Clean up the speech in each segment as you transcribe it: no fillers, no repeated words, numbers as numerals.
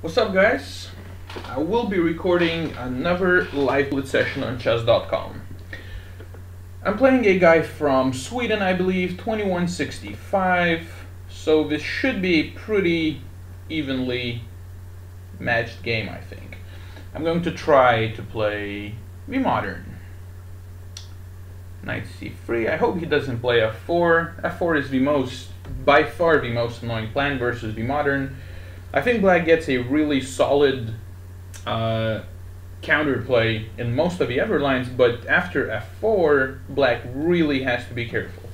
What's up, guys? I will be recording another live blitz session on chess.com. I'm playing a guy from Sweden, I believe, 2165, so this should be a pretty evenly matched game, I think. I'm going to try to play the modern. Knight c3. I hope he doesn't play f4. f4 is by far the most annoying plan versus the modern. I think black gets a really solid counterplay in most of the other lines, but after f4, black really has to be careful.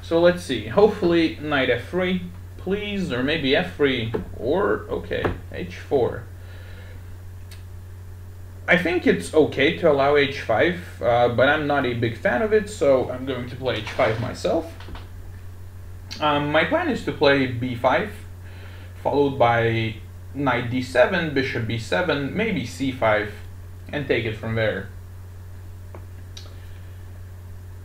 So let's see. Hopefully knight f3, please, or maybe f3, or okay, h4. I think it's okay to allow h5, but I'm not a big fan of it, so I'm going to play h5 myself. My plan is to play b5, followed by knight d7, bishop b7, maybe c5, and take it from there.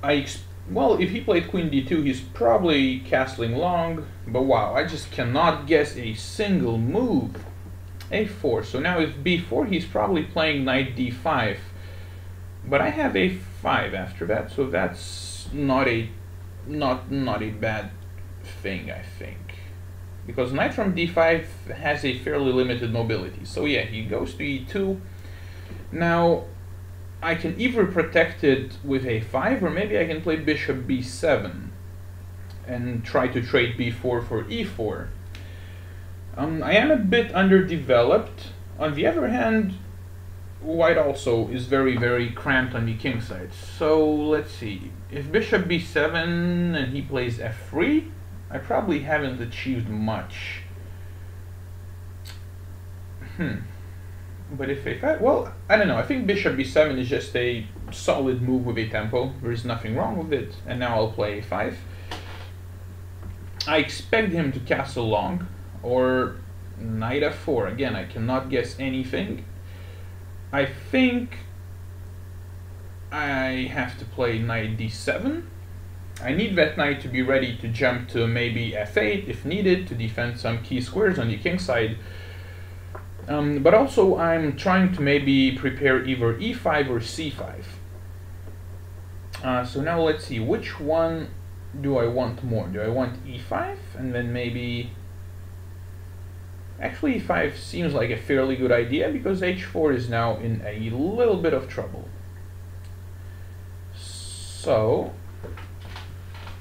Well, if he played queen d2, he's probably castling long, but wow, I just cannot guess a single move. a4, so now if b4, he's probably playing knight d5, but I have a5 after that, so that's not a bad thing, I think, because knight from d5 has a fairly limited mobility. So yeah, he goes to e2. Now I can either protect it with a5, or maybe I can play bishop b7 and try to trade b4 for e4. I am a bit underdeveloped. On the other hand, white also is very cramped on the king side. So let's see, if bishop b7 and he plays f3, I probably haven't achieved much. But if a5, well, I don't know, I think bishop b7 is just a solid move with a tempo. There is nothing wrong with it. And now I'll play a5. I expect him to castle long, or knight f4. Again, I cannot guess anything. I think I have to play knight d7. I need that knight to be ready to jump to maybe f8 if needed to defend some key squares on the king side. But also I'm trying to maybe prepare either e5 or c5. So now let's see, which one do I want more? Do I want e5 and then maybe... Actually, e5 seems like a fairly good idea because h4 is now in a little bit of trouble. So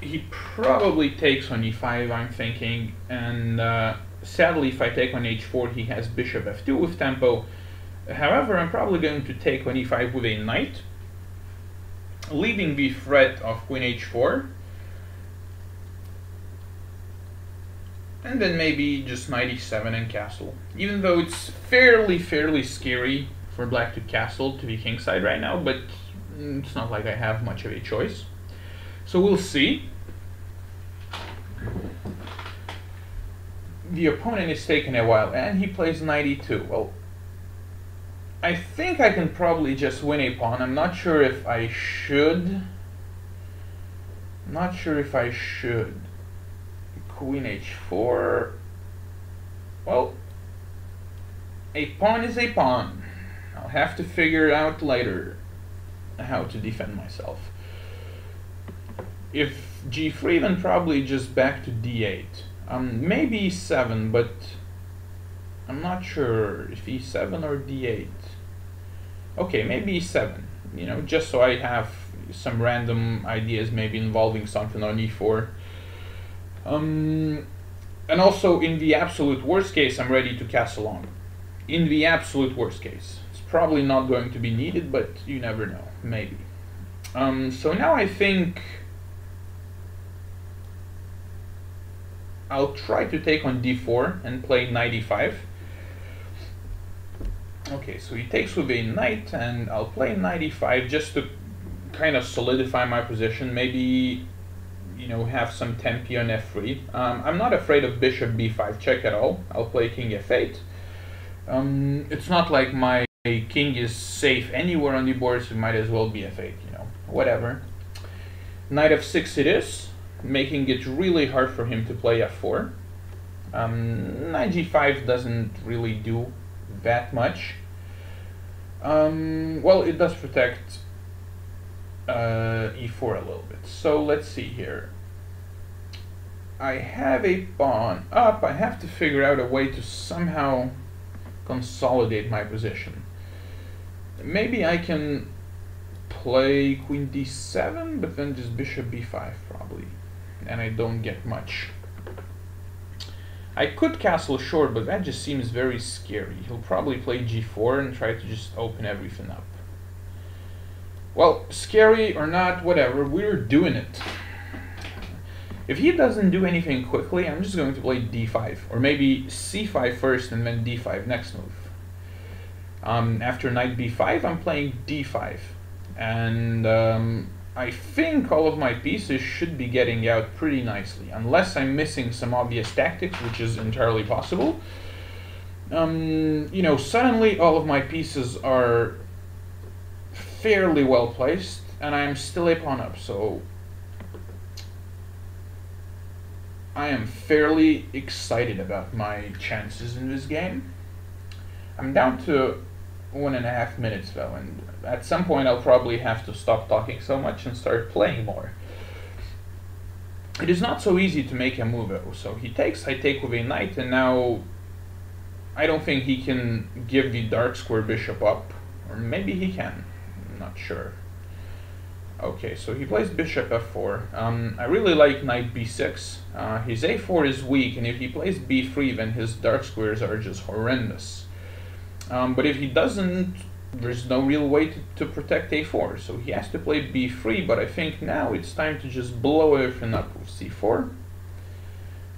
he probably takes on e5, I'm thinking, and sadly if I take on h4 he has bishop f2 with tempo. However, I'm probably going to take on e5 with a knight, leaving the threat of queen h4, and then maybe just knight e7 and castle. Even though it's fairly scary for black to castle to the king side right now, but it's not like I have much of a choice. So we'll see. The opponent is taking a while, and he plays knight e2. Well, I think I can probably just win a pawn. I'm not sure if I should. Queen h4. Well, a pawn is a pawn. I'll have to figure out later how to defend myself. If g3, then probably just back to d8. Maybe e7, but I'm not sure if e7 or d8. Okay, maybe e7, you know, just so I have some random ideas, maybe involving something on e4. And also, in the absolute worst case, I'm ready to castle long. In the absolute worst case. It's probably not going to be needed, but you never know, maybe. So now I think I'll try to take on d4 and play knight e5. Okay, so he takes with a knight, and I'll play knight e5 just to kind of solidify my position. Maybe, you know, have some tempi on f3. I'm not afraid of bishop b5 check at all. I'll play king f8. It's not like my king is safe anywhere on the board, so it might as well be f8, you know, whatever. Knight f6 it is, making it really hard for him to play f4. Knight g5 doesn't really do that much. Well, it does protect e4 a little bit. So let's see here. I have a pawn up. I have to figure out a way to somehow consolidate my position. Maybe I can play queen d7, but then just bishop b5 probably, and I don't get much. I could castle short, but that just seems very scary. He'll probably play g4 and try to just open everything up. Well, scary or not, whatever, we're doing it. If he doesn't do anything quickly, I'm just going to play d5, or maybe c5 first and then d5 next move. After knight b5, I'm playing d5, and I think all of my pieces should be getting out pretty nicely, unless I'm missing some obvious tactics, which is entirely possible. You know, suddenly all of my pieces are fairly well placed, and I'm still a pawn up, so I am fairly excited about my chances in this game. I'm down to 1.5 minutes though, and at some point I'll probably have to stop talking so much and start playing more. It is not so easy to make a move though, so he takes, I take with a knight, and now I don't think he can give the dark square bishop up, or maybe he can, I'm not sure. Okay, so he plays bishop f4. I really like knight b6. His a4 is weak, and if he plays b3, then his dark squares are just horrendous. But if he doesn't, there's no real way to protect a4, so he has to play b3, but I think now it's time to just blow everything up with c4.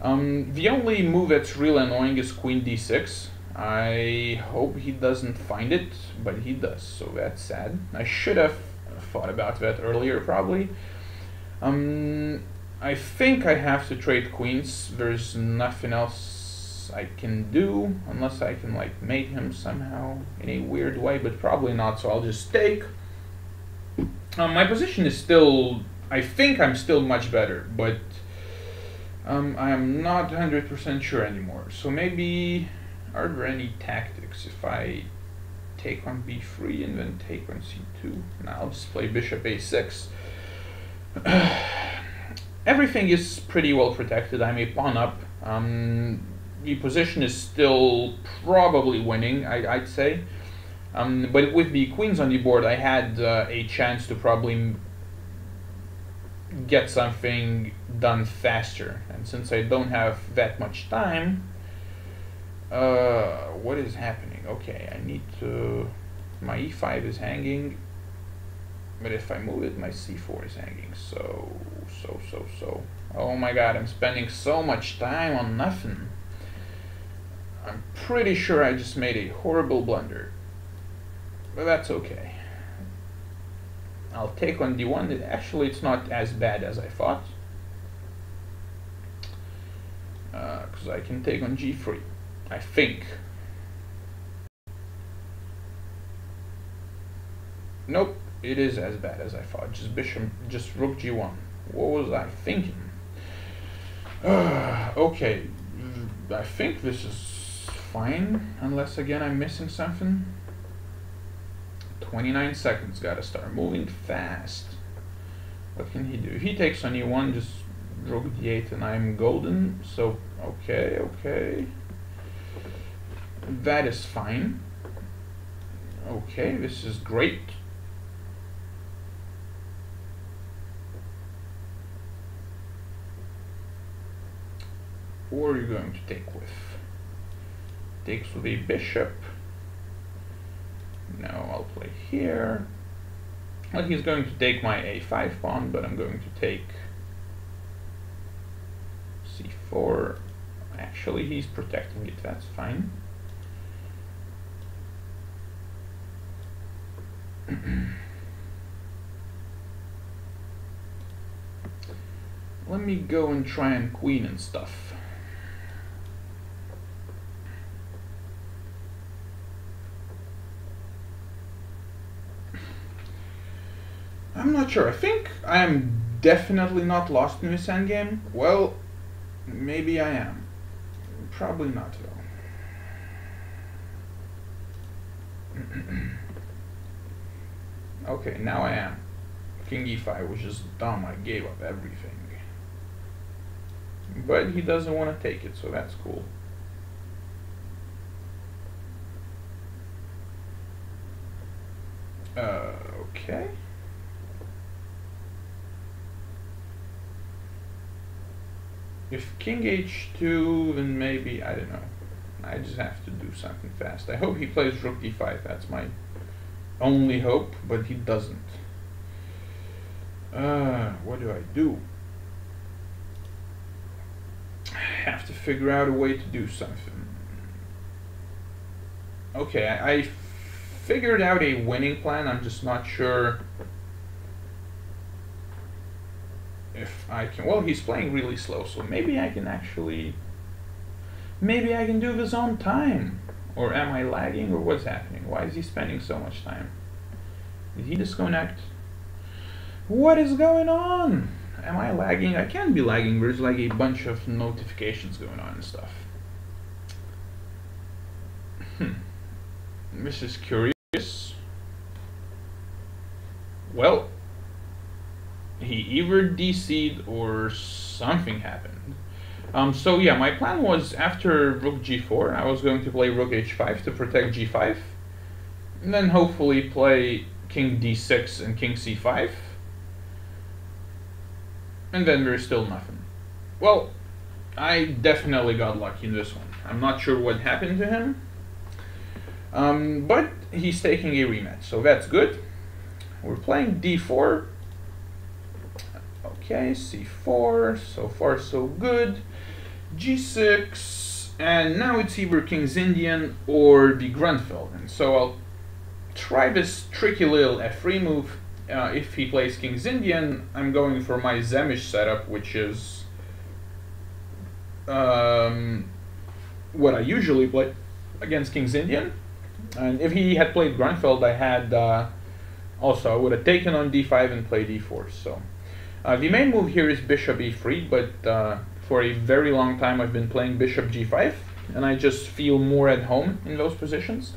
The only move that's real annoying is queen d6. I hope he doesn't find it, but he does, so that's sad. I should have thought about that earlier, probably. I think I have to trade queens. There's nothing else I can do, unless I can like mate him somehow in a weird way, but probably not, so I'll just take. My position is still, I think I'm still much better, but I am not 100% sure anymore. So maybe, are there any tactics if I take on b3 and then take on c2? Now I'll just play bishop a6. Everything is pretty well protected. I'm a pawn up. The position is still probably winning, I'd say. But with the queens on the board, I had a chance to probably get something done faster. And since I don't have that much time, what is happening? Okay, I need to, my e5 is hanging, but if I move it, my c4 is hanging. So. Oh my god, I'm spending so much time on nothing. I'm pretty sure I just made a horrible blunder, but that's okay. I'll take on d1. Actually, it's not as bad as I thought, because I can take on g3, I think. Nope, it is as bad as I thought. Just bishop, just rook g1. What was I thinking? Okay, I think this is fine, unless again I'm missing something. 29 seconds, gotta start moving fast. What can he do? If he takes on e1, just rook d8 and I'm golden. So, okay. That is fine. Okay, this is great. Or you're going to take with? Takes with a bishop. Now I'll play here. Well, he's going to take my a5 pawn, but I'm going to take c4. Actually, he's protecting it, that's fine. Let me go and try and queen and stuff. I'm not sure. I think I am definitely not lost in this endgame. Well, maybe I am. Probably not, though. Okay, now I am. King e5 was just dumb. I gave up everything. But he doesn't want to take it, so that's cool. Okay. If king h2, then maybe, I don't know. I just have to do something fast. I hope he plays rook d5. That's my only hope, but he doesn't. What do I do? I have to figure out a way to do something. Okay, I figured out a winning plan. I'm just not sure if I can. Well, he's playing really slow, so maybe I can actually. Maybe I can do this on time. Or am I lagging, or what's happening? Why is he spending so much time? Did he disconnect? What is going on? Am I lagging? I can't be lagging. There's like a bunch of notifications going on and stuff. This is curious. Well, he either DC'd or something happened. So yeah, my plan was after rook g4, I was going to play rook h5 to protect g5, and then hopefully play king d6 and king c5, and then there's still nothing. Well, I definitely got lucky in this one. I'm not sure what happened to him, but he's taking a rematch, so that's good. We're playing d4. Okay, c4, so far so good. g6, and now it's either King's Indian or the Grunfeld. And so I'll try this tricky little f3 move. If he plays King's Indian, I'm going for my Zemish setup, which is what I usually play against King's Indian. And if he had played Grunfeld, I had also I would have taken on d5 and played e4. So the main move here is bishop e3, but for a very long time I've been playing bishop g5, and I just feel more at home in those positions.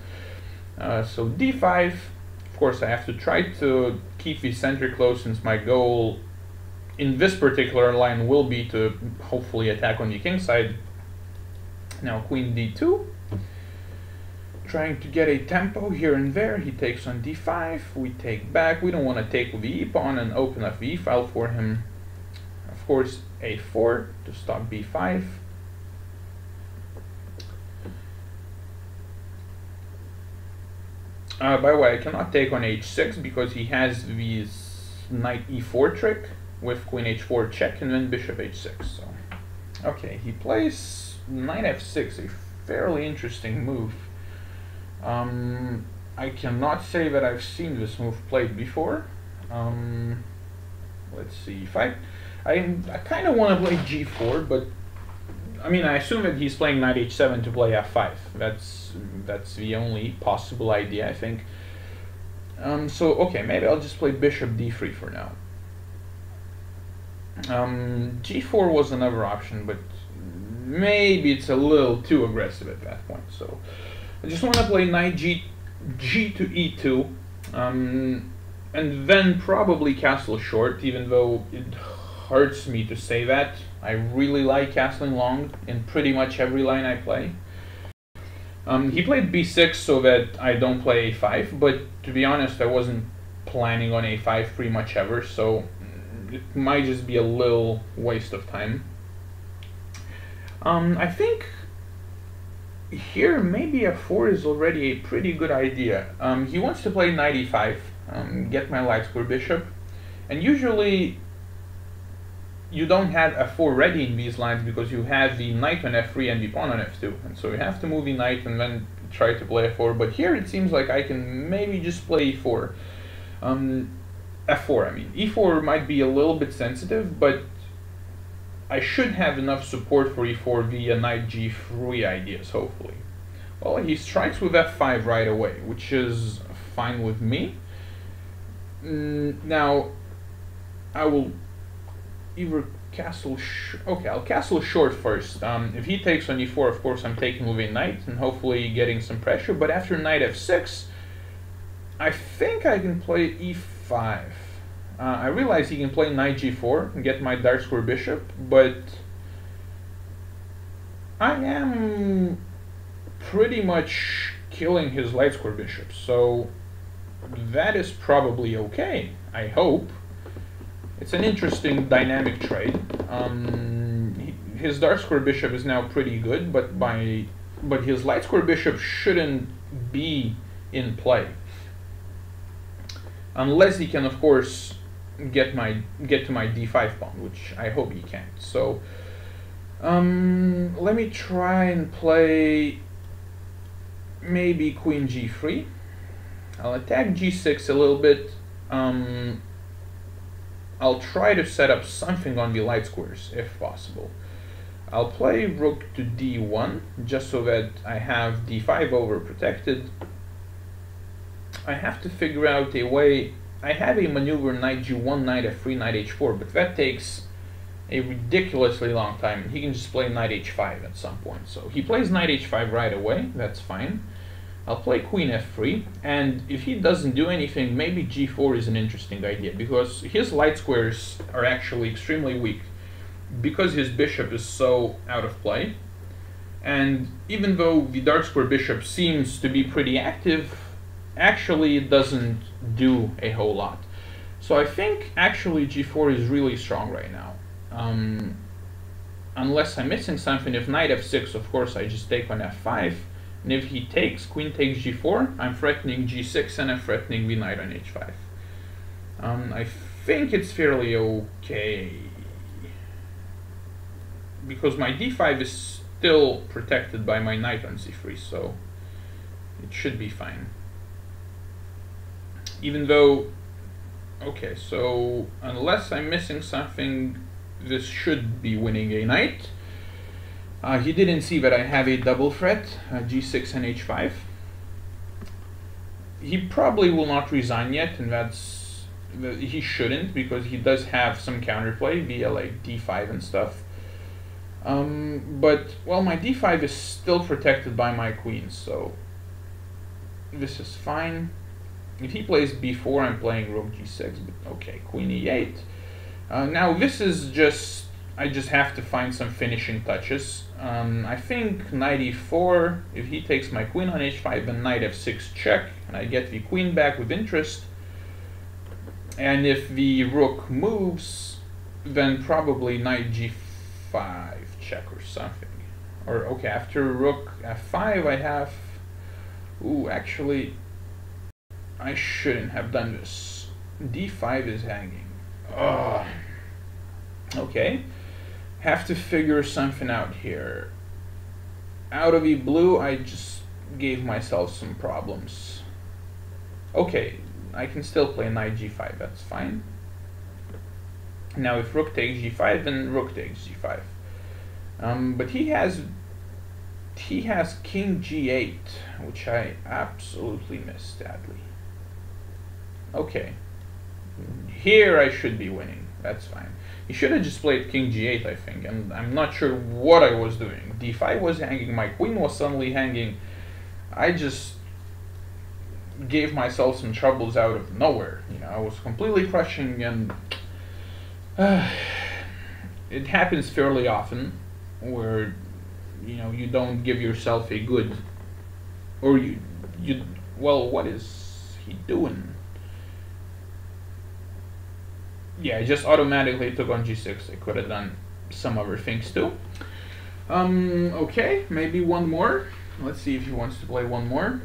So d5, of course I have to try to keep the center close, since my goal in this particular line will be to hopefully attack on the king side. Now queen d2, trying to get a tempo here and there. He takes on d5, we take back. We don't want to take with the e-pawn and open up the e-file for him. Of course, a4 to stop b5. By the way, I cannot take on h6 because he has this knight e4 trick with queen h4 check and then bishop h6. So, okay, he plays knight f6, a fairly interesting move. I cannot say that I've seen this move played before. Let's see. If I kind of want to play g4, but I mean, I assume that he's playing knight h7 to play f5. That's the only possible idea, I think. So okay, maybe I'll just play bishop d3 for now. G4 was another option, but maybe it's a little too aggressive at that point. So I just want to play knight g to e2, and then probably castle short, even though it hurts me to say that. I really like castling long in pretty much every line I play. He played b6 so that I don't play a5, but to be honest, I wasn't planning on a5 pretty much ever, so it might just be a little waste of time. I think here maybe f4 is already a pretty good idea. He wants to play knight e5, get my light square bishop, and usually you don't have f4 ready in these lines because you have the knight on f3 and the pawn on f2, and so you have to move the knight and then try to play f4. But here it seems like I can maybe just play e4. F4, I mean. e4 might be a little bit sensitive, but I should have enough support for e4 via knight g3 ideas, hopefully. Well, he strikes with f5 right away, which is fine with me. Now, I will either castle... okay, I'll castle short first. If he takes on e4, of course, I'm taking with a knight and hopefully getting some pressure. But after knight f6, I think I can play e5. I realize he can play knight g4 and get my dark square bishop, but I am pretty much killing his light square bishop, so that is probably okay, I hope. It's an interesting dynamic trade. His dark square bishop is now pretty good, but his light square bishop shouldn't be in play. Unless he can, of course, get to my d5 pawn, which I hope he can't. So let me try and play maybe queen g3. I'll attack g6 a little bit. I'll try to set up something on the light squares if possible. I'll play rook to d1 just so that I have d5 overprotected. I have to figure out a way. I have a maneuver knight g1, knight f3, knight h4, but that takes a ridiculously long time. He can just play knight h5 at some point. So he plays knight h5 right away, that's fine. I'll play queen f3, and if he doesn't do anything, maybe g4 is an interesting idea, because his light squares are actually extremely weak, because his bishop is so out of play. And even though the dark square bishop seems to be pretty active, actually it doesn't do a whole lot. So I think actually g4 is really strong right now. Unless I'm missing something, if knight f6, of course I just take on f5. And if he takes, queen takes g4, I'm threatening g6 and I'm threatening the knight on h5. I think it's fairly okay, because my d5 is still protected by my knight on c3, so it should be fine. Even though, okay, so unless I'm missing something, this should be winning a knight. He didn't see that I have a double threat, g6 and h5. He probably will not resign yet, and he shouldn't, because he does have some counterplay via like d5 and stuff. But, well, my d5 is still protected by my queen, so this is fine. If he plays b4, I'm playing rook g6, but okay, queen e8. Now this is just, I just have to find some finishing touches. I think knight e4, if he takes my queen on h5, then knight f6 check, and I get the queen back with interest. And if the rook moves, then probably knight g5 check or something. Or, okay, after rook f5 I have... Ooh, actually, I shouldn't have done this. d5 is hanging. Ugh. Okay. Have to figure something out here. Out of the blue, I just gave myself some problems. Okay, I can still play knight g5, that's fine. Now if rook takes g5, then rook takes g5. But he has king g8, which I absolutely missed, sadly. Okay, here I should be winning, that's fine. He should have just played king g8, I think, and I'm not sure what I was doing. d5 was hanging, my queen was suddenly hanging. I just gave myself some troubles out of nowhere. You know, I was completely crushing, and it happens fairly often where, you know, you don't give yourself a good, or well, what is he doing? Yeah, I just automatically took on g6. I could have done some other things too. Okay, maybe one more. Let's see if he wants to play one more.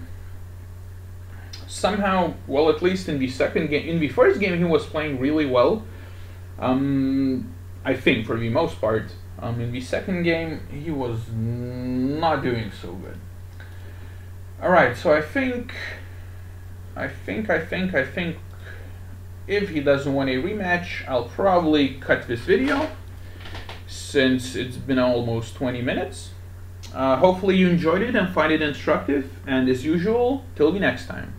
Somehow, well, at least in the second game, in the first game he was playing really well. I think for the most part. In the second game he was not doing so good. All right, so I think if he doesn't want a rematch, I'll probably cut this video, since it's been almost 20 minutes. Hopefully you enjoyed it and find it instructive, and as usual, till the next time.